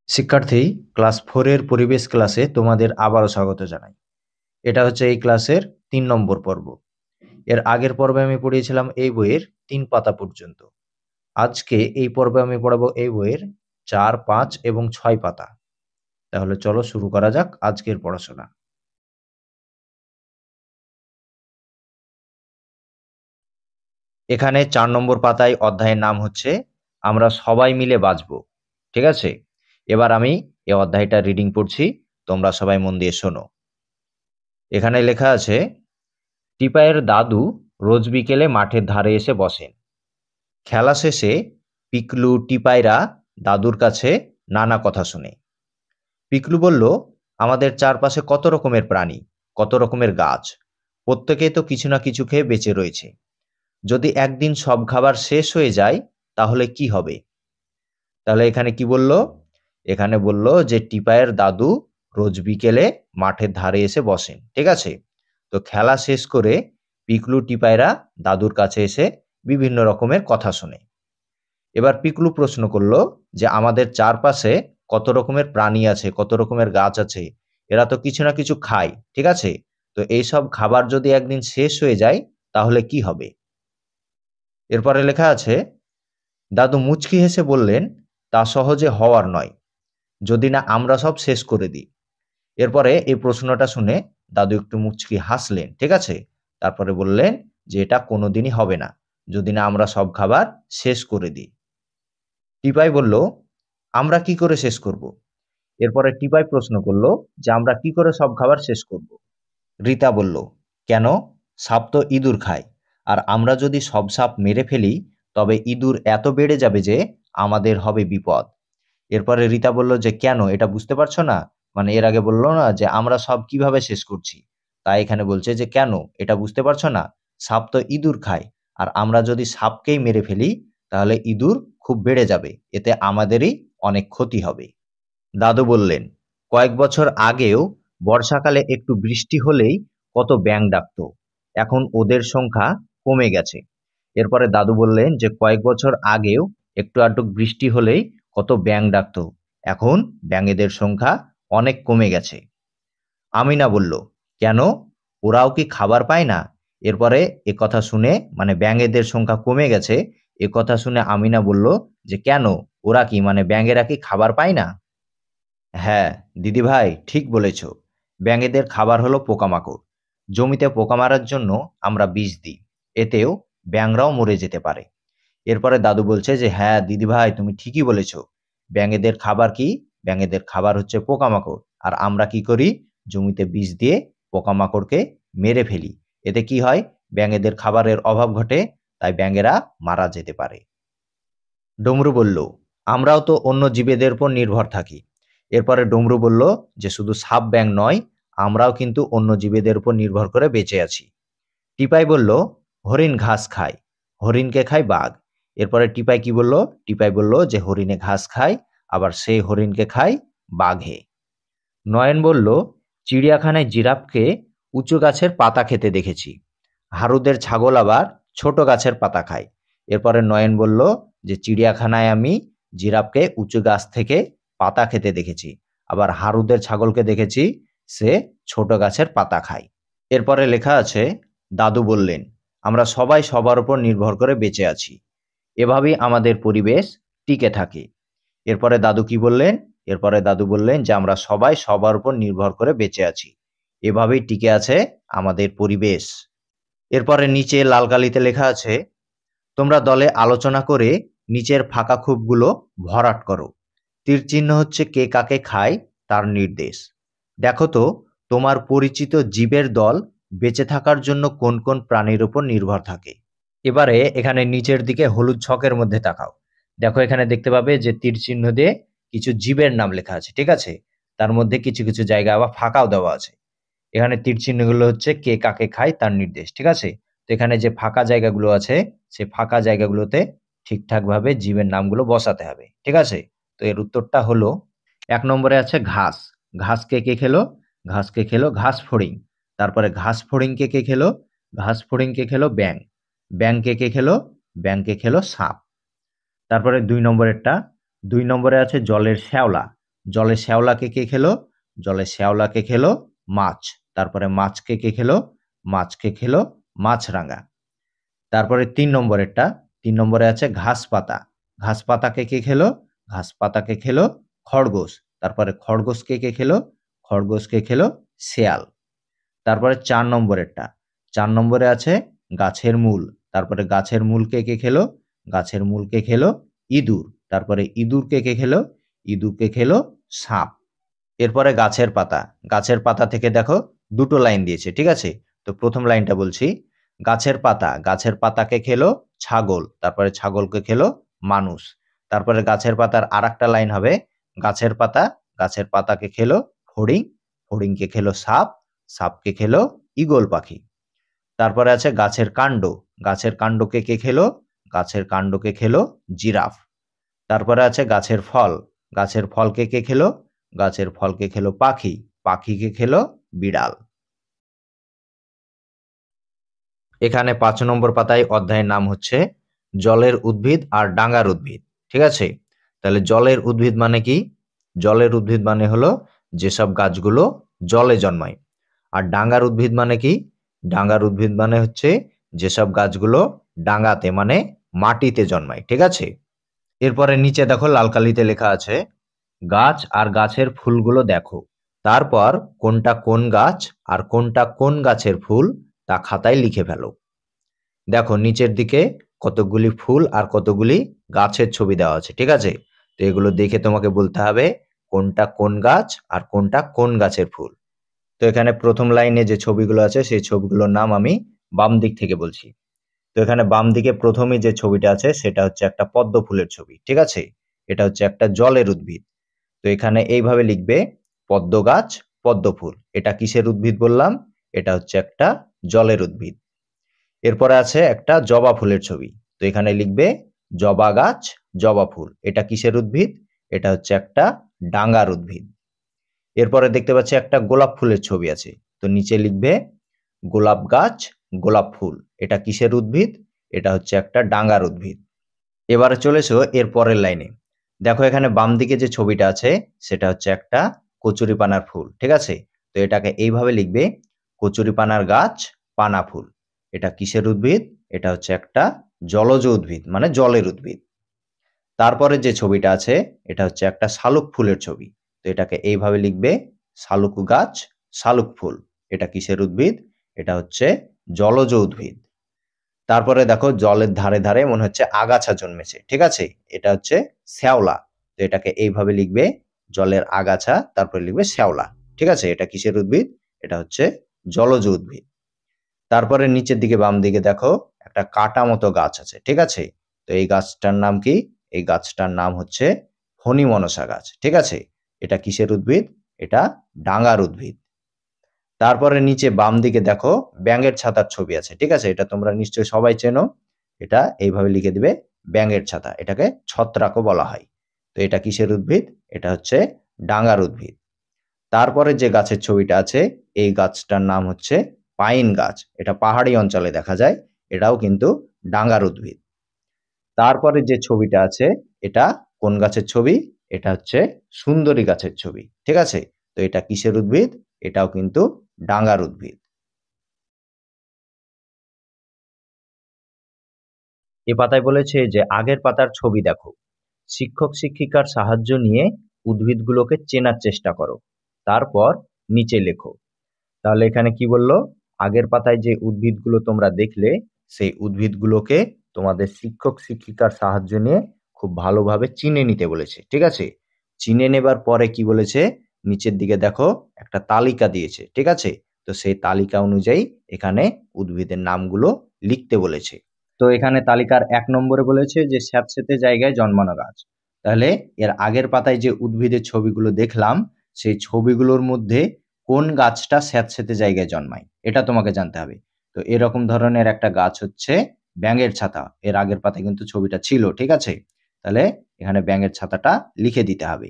শিক্ষার্থী, ক্লাস 4 এর পরিবেশ ক্লাসে তোমাদের আবারও স্বাগত জানাই। এটা হচ্ছে এই ক্লাসের ৩ নম্বর পর্ব। এর আগের পর্বে আমি পড়িয়েছিলাম এই বইয়ের ৩ পাতা পর্যন্ত। আজকে এই পর্বে আমি পড়াবো এই বইয়ের ৪, ৫ এবং ৬ পাতা। তাহলে চলো শুরু করা যাক আজকের পড়াশোনা। এখানে ৪ নম্বর পাতায় অধ্যায়ের নাম হচ্ছে আমরা সবাই মিলে বাঁচবো। ঠিক আছে? এবার আমি এই অধ্যায়টা রিডিং পড়ছি, তোমরা সবাই মন দিয়ে শোনো। এখানে লেখা আছে, টিপাইয়ের দাদু রোজ বিকেলে মাঠের ধারে এসে বসেন। খেলা শেষে পিকলু টিপাইরা দাদুর কাছে নানা কথা শুনে। পিকলু বলল, আমাদের চারপাশে কত রকমের প্রাণী, কত রকমের গাছ, প্রত্যেকেই তো কিছু না কিছু খেয়ে বেঁচে রয়েছে। যদি একদিন সব খাবার শেষ হয়ে যায় তাহলে কি হবে? তাহলে এখানে কি বলল? এখানে বলল যে টিপাইয়ের দাদু রোজ বিকেলে মাঠের ধারে এসে বসেন। ঠিক আছে? তো খেলা শেষ করে পিকলু টিপাইরা দাদুর কাছে এসে বিভিন্ন রকমের কথা শোনে। এবার পিকলু প্রশ্ন করলো যে আমাদের চারপাশে কত রকমের প্রাণী আছে, কত রকমের গাছ আছে, এরা তো কিছু না কিছু খায়। ঠিক আছে? তো এইসব খাবার যদি একদিন শেষ হয়ে যায় তাহলে কি হবে? এরপরে লেখা আছে, দাদু মুচকি হেসে বললেন, তা সহজে হওয়ার নয়, যদি না আমরা সব শেষ করে দিই। এরপরে এই প্রশ্নটা শুনে দাদু একটু মুচকি হাসলেন। ঠিক আছে? তারপরে বললেন যে এটা কোনোদিনই হবে না, যদি না আমরা সব খাবার শেষ করে দিই। টিপাই বলল, আমরা কি করে শেষ করব? এরপরে টিপাই প্রশ্ন করলো যে আমরা কি করে সব খাবার শেষ করব? রিতা বলল, কেন? সাপ তো ইঁদুর খায়, আর আমরা যদি সব সাপ মেরে ফেলি তবে ইঁদুর এত বেড়ে যাবে যে আমাদের হবে বিপদ। এরপরে রিতা বলল যে কেন, এটা বুঝতে পারছো না? মানে এর আগে বললো না যে আমরা সব কিভাবে শেষ করছি, তাই এখানে বলছে যে কেন, এটা বুঝতে পারছো না? সাপ তো ইঁদুর খায়, আর আমরা যদি সাপকেই মেরে ফেলি তাহলে ইঁদুর খুব বেড়ে যাবে, এতে আমাদেরই অনেক ক্ষতি হবে। দাদু বললেন, কয়েক বছর আগেও বর্ষাকালে একটু বৃষ্টি হলেই কত ব্যাঙ ডাকতো, এখন ওদের সংখ্যা কমে গেছে। এরপরে দাদু বললেন যে কয়েক বছর আগেও একটু আধটু বৃষ্টি হলেই কত ব্যাঙ ডাকতো, এখন ব্যাঙেদের সংখ্যা অনেক কমে গেছে। আমিনা বলল, কেন? ওরাও কি খাবার পায় না? এরপরে কথা শুনে, মানে ব্যাঙেদের সংখ্যা কমে গেছে, কথা শুনে আমিনা বলল যে কেন, ওরা কি, মানে ব্যাঙেরা কি খাবার পায় না? হ্যাঁ দিদিভাই, ঠিক বলেছ। ব্যাঙেদের খাবার হলো পোকামাকড়। জমিতে পোকা মারার জন্য আমরা বিষ দিই, এতেও ব্যাঙরাও মরে যেতে পারে। এরপরে দাদু বলছে যে হ্যাঁ দিদিভাই, তুমি ঠিকই বলেছ। ব্যাঙেদের খাবার কি? ব্যাঙেদের খাবার হচ্ছে পোকামাকড়, আর আমরা কি করি? জমিতে বিষ দিয়ে পোকামাকড়কে মেরে ফেলি। এতে কি হয়? ব্যাঙেদের খাবারের অভাব ঘটে, তাই ব্যাঙেরা মারা যেতে পারে। ডমরু বলল, আমরাও তো অন্য জীবেদের উপর নির্ভর থাকি। এরপরে ডমরু বলল যে শুধু সাপ ব্যাঙ নয়, আমরাও কিন্তু অন্য জীবেদের উপর নির্ভর করে বেঁচে আছি। টিপাই বলল, হরিণ ঘাস খায়, হরিণকে খায় বাঘ। এরপরে টিপাই কি বলল? টিপাই বলল যে হরিণে ঘাস খায়, আবার সেই হরিণকে খায় বাঘে। নয়ন বলল, চিড়িয়াখানায় জিরাফকে উঁচু গাছের পাতা খেতে দেখেছি, হারুদের ছাগল আবার ছোট গাছের পাতা খায়। এরপরে নয়ন বলল যে চিড়িয়াখানায় আমি জিরাফকে উঁচু গাছ থেকে পাতা খেতে দেখেছি, আবার হারুদের ছাগলকে দেখেছি সে ছোট গাছের পাতা খায়। এরপরে লেখা আছে, দাদু বললেন, আমরা সবাই সবার উপর নির্ভর করে বেঁচে আছি, এভাবেই আমাদের পরিবেশ টিকে থাকে। এরপরে দাদু কি বললেন? এরপরে দাদু বললেন যে আমরা সবাই সবার উপর নির্ভর করে বেঁচে আছি, এভাবেই টিকে আছে আমাদের পরিবেশ। এরপরে নিচে লাল কালিতে লেখা আছে, তোমরা দলে আলোচনা করে নিচের ফাঁকা খুপগুলো ভরাট করো। তীর চিহ্ন হচ্ছে কে কাকে খায় তার নির্দেশ। দেখো তো তোমার পরিচিত জীবের দল বেঁচে থাকার জন্য কোন কোন প্রাণীর উপর নির্ভর থাকে। এবারে এখানে নিচের দিকে হলুদ ছকের মধ্যে তাকাও। দেখো এখানে দেখতে পাবে যে তীর চিহ্ন দিয়ে কিছু জীবের নাম লেখা আছে। ঠিক আছে? তার মধ্যে কিছু কিছু জায়গা আবার ফাঁকাও দেওয়া আছে। এখানে তীর চিহ্নগুলো হচ্ছে কে কাকে খায় তার নির্দেশ। ঠিক আছে? তো এখানে যে ফাঁকা জায়গাগুলো আছে, সেই ফাঁকা জায়গাগুলোতে ঠিকঠাকভাবে জীবের নামগুলো বসাতে হবে। ঠিক আছে? তো এর উত্তরটা হলো ১ নম্বরে আছে ঘাস। ঘাসকে কে খেলো? ঘাসকে খেলো ঘাস ফড়িং। তারপরে ঘাস ফড়িংকে কে খেলো? ঘাস ফড়িংকে খেলো ব্যাঙ। ব্যাঙকে কে খেলো? ব্যাঙকে খেলো সাপ। তারপরে ২ নম্বরেরটা, ২ নম্বরে আছে জলের শ্যাওলা। জলের শ্যাওলাকে কে খেলো? জলের শ্যাওলাকে খেলো মাছ। তারপরে মাছকে কে খেলো? মাছকে খেলো মাছরাঙা। তারপরে ৩ নম্বরেরটা, ৩ নম্বরে আছে ঘাস পাতা। ঘাস পাতাকে কে খেলো? ঘাস পাতাকে খেলো খরগোশ। তারপরে খরগোশকে কে খেলো? খরগোশকে খেলো শেয়াল। তারপরে ৪ নম্বরেরটা, ৪ নম্বরে আছে গাছের মূল। তারপরে গাছের মূলকে কে খেলো? গাছের মূলকে খেলো ইঁদুর। তারপরে ইঁদুরকে কে খেলো? ইঁদুরকে খেলো সাপ। এরপরে গাছের পাতা। গাছের পাতা থেকে দেখো দুটো লাইন দিয়েছে, ঠিক আছে? তো প্রথম লাইনটা বলছি, গাছের পাতা, গাছের পাতাকে খেলো ছাগল। তারপরে ছাগলকে খেলো মানুষ। তারপরে গাছের পাতার আরেকটা লাইন হবে, গাছের পাতা, গাছের পাতাকে খেলো ফড়িং, ফড়িংকে খেলো সাপ, সাপকে খেলো ঈগল পাখি। তারপরে আছে গাছের কাণ্ড। গাছের কাণ্ডকে কে খেলো? গাছের কাণ্ডকে খেলো জিরাফ। তারপরে আছে গাছের ফল। গাছের ফলকে কে খেলো? গাছের ফলকে খেলো পাখি, পাখিকে খেলো বিড়াল। এখানে ৫ নম্বর পাতায় অধ্যায়ের নাম হচ্ছে জলের উদ্ভিদ আর ডাঙার উদ্ভিদ, ঠিক আছে? তাহলে জলের উদ্ভিদ মানে কি? জলের উদ্ভিদ মানে হলো যেসব গাছগুলো জলে জন্মায়। আর ডাঙার উদ্ভিদ মানে কি? ডাঙার উদ্ভিদ মানে হচ্ছে যেসব গাছগুলো ডাঙাতে মানে মাটিতে জন্মায়, ঠিক আছে? এরপরে নিচে দেখো লাল কালিতে লেখা আছে, গাছ আর গাছের ফুলগুলো দেখো, তারপর কোনটা কোন গাছ আর কোনটা কোন গাছের ফুল তা খাতায় লিখে ফেলো। দেখো নিচের দিকে কতগুলি ফুল আর কতগুলি গাছের ছবি দেওয়া আছে, ঠিক আছে? তো এগুলো দেখে তোমাকে বলতে হবে কোনটা কোন গাছ আর কোনটা কোন গাছের ফুল। তো এখানে প্রথম লাইনে যে ছবিগুলো আছে সেই ছবিগুলোর নাম আমি বাম দিক থেকে বলছি। তো এখানে বাম দিকে প্রথমে যে ছবিটা আছে সেটা হচ্ছে একটা পদ্ম ফুলের ছবি, ঠিক আছে? এটা হচ্ছে একটা জলের উদ্ভিদ। তো এখানে এইভাবে লিখবে পদ্ম গাছ পদ্ম ফুল। এটা কিসের উদ্ভিদ বললাম? এটা হচ্ছে একটা জলের উদ্ভিদ। এরপরে আছে একটা জবা ফুলের ছবি। তো এখানে লিখবে জবা গাছ জবা ফুল। এটা কিসের উদ্ভিদ? এটা হচ্ছে একটা ডাঙার উদ্ভিদ। এরপরে দেখতে পাচ্ছি একটা গোলাপ ফুলের ছবি আছে। তো নিচে লিখবে গোলাপ গাছ গোলাপ ফুল। এটা কিসের উদ্ভিদ? এটা হচ্ছে একটা ডাঙার উদ্ভিদ। এবারে চলে এসো এর পরের লাইনে। দেখো এখানে বাম দিকে যে ছবিটা আছে সেটা হচ্ছে একটা কচুরিপানার ফুল, ঠিক আছে? তো এটাকে এইভাবে লিখবে কচুরিপানার গাছ পানা ফুল। এটা কিসের উদ্ভিদ? এটা হচ্ছে একটা জলজ উদ্ভিদ মানে জলের উদ্ভিদ। তারপরে যে ছবিটা আছে এটা হচ্ছে একটা শালুক ফুলের ছবি। তো এটাকে এইভাবে লিখবে শালুক গাছ শালুক ফুল। এটা কিসের উদ্ভিদ? এটা হচ্ছে জলজ উদ্ভিদ। তারপরে দেখো জলের ধারে ধারে মনে হচ্ছে আগাছা জন্মেছে, ঠিক আছে? এটা হচ্ছে শ্যাওলা। তো এটাকে এইভাবে লিখবে জলের আগাছা, তারপরে লিখবে শ্যাওলা, ঠিক আছে? এটা কিসের উদ্ভিদ? এটা হচ্ছে জলজ উদ্ভিদ। তারপরে নিচের দিকে বাম দিকে দেখো একটা কাটা মতো গাছ আছে, ঠিক আছে? তো এই গাছটার নাম কি? এই গাছটার নাম হচ্ছে ফণী মনসা গাছ, ঠিক আছে? এটা কিসের উদ্ভিদ? এটা ডাঙার উদ্ভিদ। তারপরে নিচে বাম দিকে দেখো ব্যাঙের ছাতার ছবি আছে, ঠিক আছে? এটা তোমরা নিশ্চয়ই সবাই চেনো। এটা এইভাবে লিখে দিবে ব্যাঙের ছাতা। এটাকে ছত্রাকও বলা হয়। তো এটা কিসের উদ্ভিদ? এটা হচ্ছে ডাঙার উদ্ভিদ। তারপরে যে গাছের ছবিটা আছে এই গাছটার নাম হচ্ছে পাইন গাছ। এটা পাহাড়ি অঞ্চলে দেখা যায়। এটাও কিন্তু ডাঙার উদ্ভিদ। তারপরে যে ছবিটা আছে এটা কোন গাছের ছবি? এটা হচ্ছে সুন্দরী গাছের ছবি, ঠিক আছে? তো এটা কিসের উদ্ভিদ? এটাও কিন্তু ডাঙার উদ্ভিদ। এ পাতায় বলেছে যে আগের পাতার ছবি দেখো, শিক্ষক শিক্ষিকার সাহায্য নিয়ে উদ্ভিদগুলোকে চেনার চেষ্টা করো, তারপর নিচে লেখো। তাহলে এখানে কি বললো? আগের পাতায় যে উদ্ভিদগুলো তোমরা দেখলে সেই উদ্ভিদগুলোকে তোমাদের শিক্ষক শিক্ষিকার সাহায্য নিয়ে খুব ভালোভাবে চিনে নিতে বলেছে, ঠিক আছে? চিনে নেবার পরে কি বলেছে? নিচের দিকে দেখো একটা তালিকা দিয়েছে, ঠিক আছে? তো সেই তালিকা অনুযায়ী এখানে উদ্ভিদের নামগুলো লিখতে বলেছে। তো এখানে তালিকার ১ নম্বরে বলেছে যে স্যাঁতসেঁতে জায়গায় জন্মানো গাছ। তাহলে এর আগের পাতায় যে উদ্ভিদের ছবিগুলো দেখলাম সেই ছবিগুলোর মধ্যে কোন গাছটা স্যাঁতসেঁতে জায়গায় জন্মায় এটা তোমাকে জানতে হবে। তো এরকম ধরনের একটা গাছ হচ্ছে ব্যাঙের ছাতা। এর আগের পাতায় কিন্তু ছবিটা ছিল, ঠিক আছে? তাহলে এখানে ব্যাঙের ছাতাটা লিখে দিতে হবে।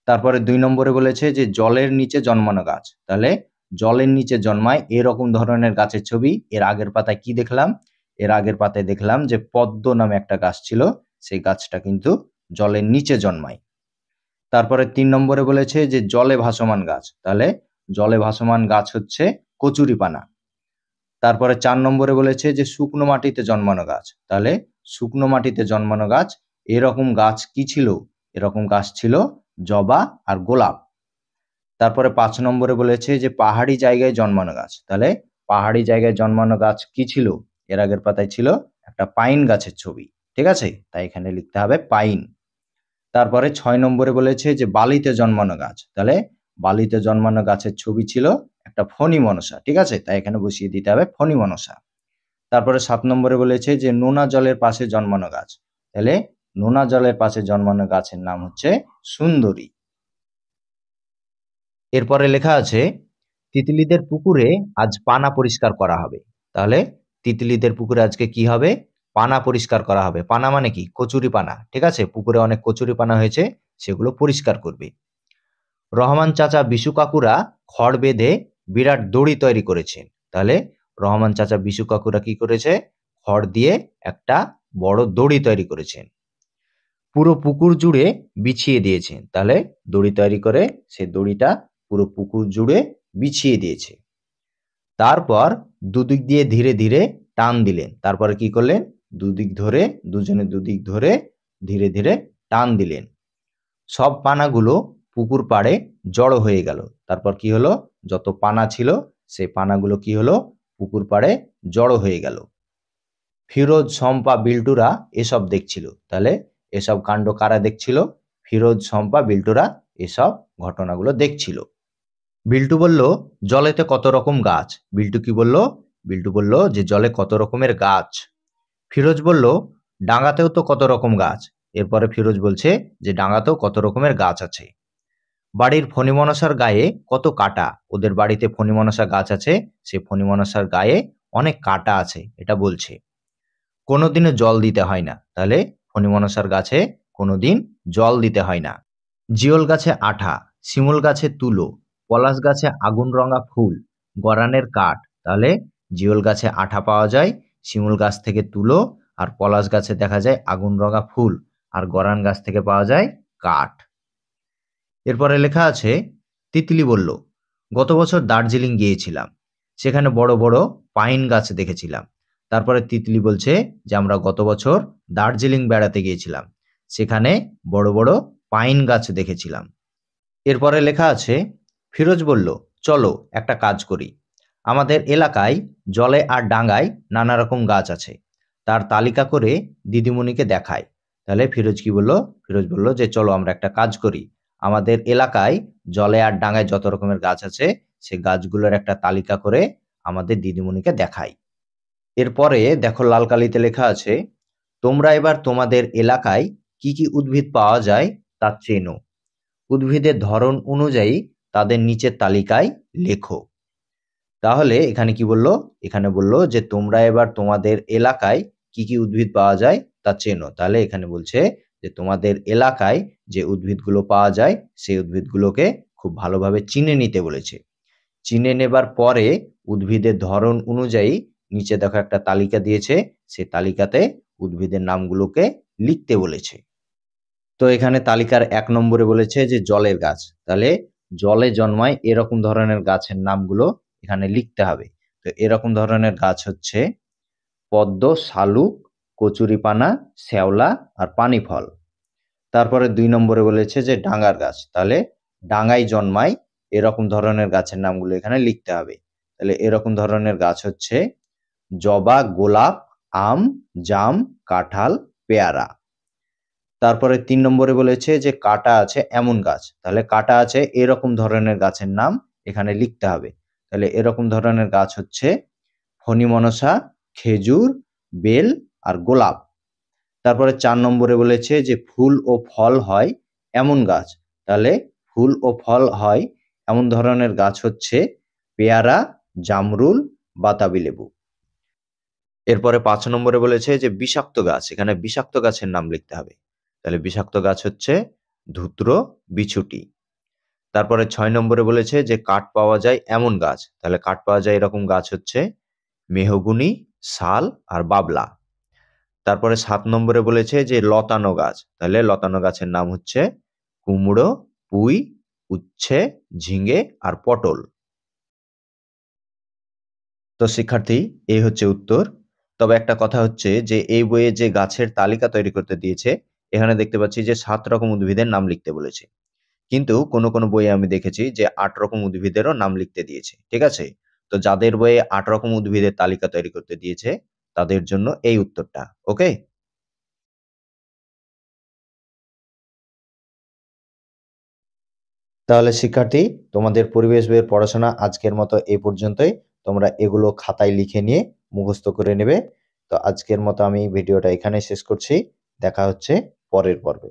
তারপরে ২ নম্বরে বলেছে যে জলের নিচে জন্মানো গাছ। তাহলে জলের নিচে জন্মায় এরকম ধরনের গাছের ছবি এর আগের পাতায় কি দেখলাম? এর আগের পাতায় দেখলাম যে পদ্ম নামে একটা গাছ ছিল, সেই গাছটা কিন্তু জলের নিচে জন্মায়। তারপরে 3 নম্বরে বলেছে যে জলে ভাসমান গাছ, তাহলে জলে ভাসমান গাছ হচ্ছে কচুরিপানা। তারপরে 4 নম্বরে বলেছে যে শুকনো মাটিতে জন্মানো গাছ, তাহলে শুকনো মাটিতে জন্মানো গাছ এরকম গাছ কি ছিল? এরকম গাছ ছিল জবা আর গোলাপ। তারপরে 5 নম্বরে বলেছে যে পাহাড়ি জায়গায় জন্মানো গাছ, তাহলে পাহাড়ি জায়গায় জন্মানো গাছ কি ছিল? এর আগের পাতায় ছিল একটা পাইন গাছের ছবি, ঠিক আছে, তাই এখানে লিখতে হবে পাইন। তারপরে 6 নম্বরে বলেছে যে বালিতে জন্মানো গাছ, তাহলে বালিতে জন্মানো গাছের ছবি ছিল একটা ফণী মনসা, ঠিক আছে, তাই এখানে বসিয়ে দিতে হবে ফণী মনসা। তারপরে 7 নম্বরে বলেছে যে নোনা জলের পাশে জন্মানো গাছ, তাহলে নোনা জলের পাশে জন্মানো গাছের নাম হচ্ছে সুন্দরী। এরপরে লেখা আছে তিতলিদের পুকুরে আজ পানা পরিষ্কার করা হবে, তাহলে তিতলিদের পুকুরে আজকে কি হবে? পানা পরিষ্কার করা হবে। পানা মানে কি? কচুরি পানা, ঠিক আছে, পুকুরে অনেক কচুরি পানা হয়েছে, সেগুলো পরিষ্কার করবে। রহমান চাচা বিশু কাকুরা খড় বেঁধে বিরাট দড়ি তৈরি করেছেন, তাহলে রহমান চাচা বিশু কাকুরা কি করেছে? খড় দিয়ে একটা বড় দড়ি তৈরি করেছেন। পুরো পুকুর জুড়ে বিছিয়ে দিয়েছেন, তাহলে দড়ি তৈরি করে সে দড়িটা পুরো পুকুর জুড়ে বিছিয়ে দিয়েছে। তারপর দুদিক দিয়ে ধীরে ধীরে টান দিলেন, তারপরে কি করলেন? দুজনে দুদিক ধরে ধীরে ধীরে টান দিলেন। সব পানাগুলো পুকুর পাড়ে জড়ো হয়ে গেল। তারপর কি হলো? যত পানা ছিল সেই পানাগুলো কি হলো? পুকুর পাড়ে জড়ো হয়ে গেল। ফিরোজ, শম্পা, বিল্টুরা এসব দেখছিল, তাহলে এসব কাণ্ড কারা দেখছিল? ফিরোজ, শম্পা, বিল্টুরা এসব ঘটনাগুলো দেখছিল। বিল্টু বলল জলেতে কত রকম গাছ। বিল্টু কি বলল? বিল্টু বলল যে জলে কত রকমের গাছ। ফিরোজ বলল ডাঙাতেও তো কত রকম গাছ। এরপরে ফিরোজ বলছে যে ডাঙাতেও কত রকমের গাছ আছে। বাড়ির ফণিমনসার গায়ে কত কাঁটা। ওদের বাড়িতে ফণিমনসা গাছ আছে, সে ফণিমনসার গায়ে অনেক কাঁটা আছে, এটা বলছে। কোনোদিনও জল দিতে হয় না, তাহলে ফণিমনসার গাছে কোনোদিন জল দিতে হয় না। জিওল গাছে আঠা, শিমুল গাছে তুলো, পলাশ গাছে আগুন রঙা ফুল, গরানের কাঠ, তাহলে জিওল গাছে আঠা পাওয়া যায়, শিমুল গাছ থেকে তুলো, আর পলাশ গাছে দেখা যায় আগুন রঙা ফুল, আর গরান গাছ থেকে পাওয়া যায় কাঠ। এরপরে লেখা আছে তিতলি বলল গত বছর দার্জিলিং গিয়েছিলাম, সেখানে বড় বড় পাইন গাছ দেখেছিলাম। তারপরে তিতলি বলছে যে আমরা গত বছর দার্জিলিং বেড়াতে গিয়েছিলাম, সেখানে বড় বড় পাইন গাছ দেখেছিলাম। এরপরে লেখা আছে ফিরোজ বলল চলো একটা কাজ করি, আমাদের এলাকায় জলে আর ডাঙায় নানা রকম গাছ আছে, তার তালিকা করে দিদিমণিকে দেখায়। তাহলে ফিরোজ কি বলল? ফিরোজ বলল যে চলো আমরা একটা কাজ করি, আমাদের এলাকায় জলে আর ডাঙায় যত রকমের গাছ আছে সে গাছগুলোর একটা তালিকা করে আমাদের দিদিমণিকে দেখাই। এরপরে দেখো লাল কালিতে লেখা আছে তোমরা এবার তোমাদের এলাকায় কি কি উদ্ভিদ পাওয়া যায় তা চেনো, উদ্ভিদের ধরন অনুযায়ী তাদের নিচের তালিকায় লেখো। তাহলে এখানে কি বললো? এখানে বললো যে তোমরা এবার তোমাদের এলাকায় কি কি উদ্ভিদ পাওয়া যায় তা চেনো। তাহলে এখানে বলছে যে তোমাদের এলাকায় যে উদ্ভিদগুলো পাওয়া যায় সেই উদ্ভিদগুলোকে খুব ভালোভাবে চিনে নিতে বলেছে। চিনে নেবার পরে উদ্ভিদের ধরন অনুযায়ী নিচে দেখো একটা তালিকা দিয়েছে, সেই তালিকাতে উদ্ভিদের নামগুলোকে লিখতে বলেছে। তো এখানে তালিকার 1 নম্বরে বলেছে যে জলের গাছ, তাহলে জলে জন্মায় এরকম ধরনের গাছের নামগুলো এখানে লিখতে হবে। তো এরকম ধরনের গাছ হচ্ছে পদ্ম, শালুক, কচুরিপানা, শ্যাওলা আর পানি ফল। তারপরে 2 নম্বরে বলেছে যে ডাঙার গাছ, তাহলে ডাঙায় জন্মায় এরকম ধরনের গাছের নামগুলো এখানে লিখতে হবে। তাহলে এরকম ধরনের গাছ হচ্ছে জবা, গোলাপ, আম, জাম, কাঁঠাল, পেয়ারা। তারপরে 3 নম্বরে বলেছে যে কাঁটা আছে এমন গাছ, তাহলে কাঁটা আছে এরকম ধরনের গাছের নাম এখানে লিখতে হবে। তাহলে এরকম ধরনের গাছ হচ্ছে ফণিমনসা, খেজুর, বেল আর গোলাপ। তারপরে 4 নম্বরে বলেছে যে ফুল ও ফল হয় এমন গাছ, তাহলে ফুল ও ফল হয় এমন ধরনের গাছ হচ্ছে পেয়ারা, জামরুল, বাতাবি লেবু। এরপরে 5 নম্বরে বলেছে যে বিষাক্ত গাছ, এখানে বিষাক্ত গাছের নাম লিখতে হবে। তাহলে বিষাক্ত গাছ হচ্ছে ধুত্র, বিছুটি। তারপরে 6 নম্বরে বলেছে যে কাঠ পাওয়া যায় এমন গাছ, তাহলে কাঠ পাওয়া যায় এরকম গাছ হচ্ছে মেহগুনি, শাল আর বাবলা। তারপরে 7 নম্বরে বলেছে যে লতানো গাছ, তাহলে লতানো গাছের নাম হচ্ছে কুমড়ো, পুঁই, উচ্ছে, ঝিঙে আর পটল। তো শিক্ষার্থী, এই হচ্ছে উত্তর। তবে একটা কথা হচ্ছে যে এই বইয়ে যে গাছের তালিকা তৈরি করতে দিয়েছে, এখানে দেখতে পাচ্ছি যে 7 রকম উদ্ভিদের নাম লিখতে বলেছে। কিন্তু কোনো বইয়ে আমি দেখেছি যে 8 রকম উদ্ভিদেরও নাম লিখতে দিয়েছে। ঠিক আছে? তো যাদের বইয়ে 8 রকম উদ্ভিদের তালিকা তৈরি করতে দিয়েছে, তাদের জন্য এই উত্তরটা। ওকে? তাহলে শিক্ষার্থী, তোমাদের পরিবেশ বইয়ের পড়াশোনা আজকের মতো এই পর্যন্তই। তোমরা এগুলো খাতায় লিখে নিয়ে মুখস্থ করে নেবে। তো আজকের মতো আমি ভিডিওটা এখানেই শেষ করছি। দেখা হচ্ছে পরের পর্বে।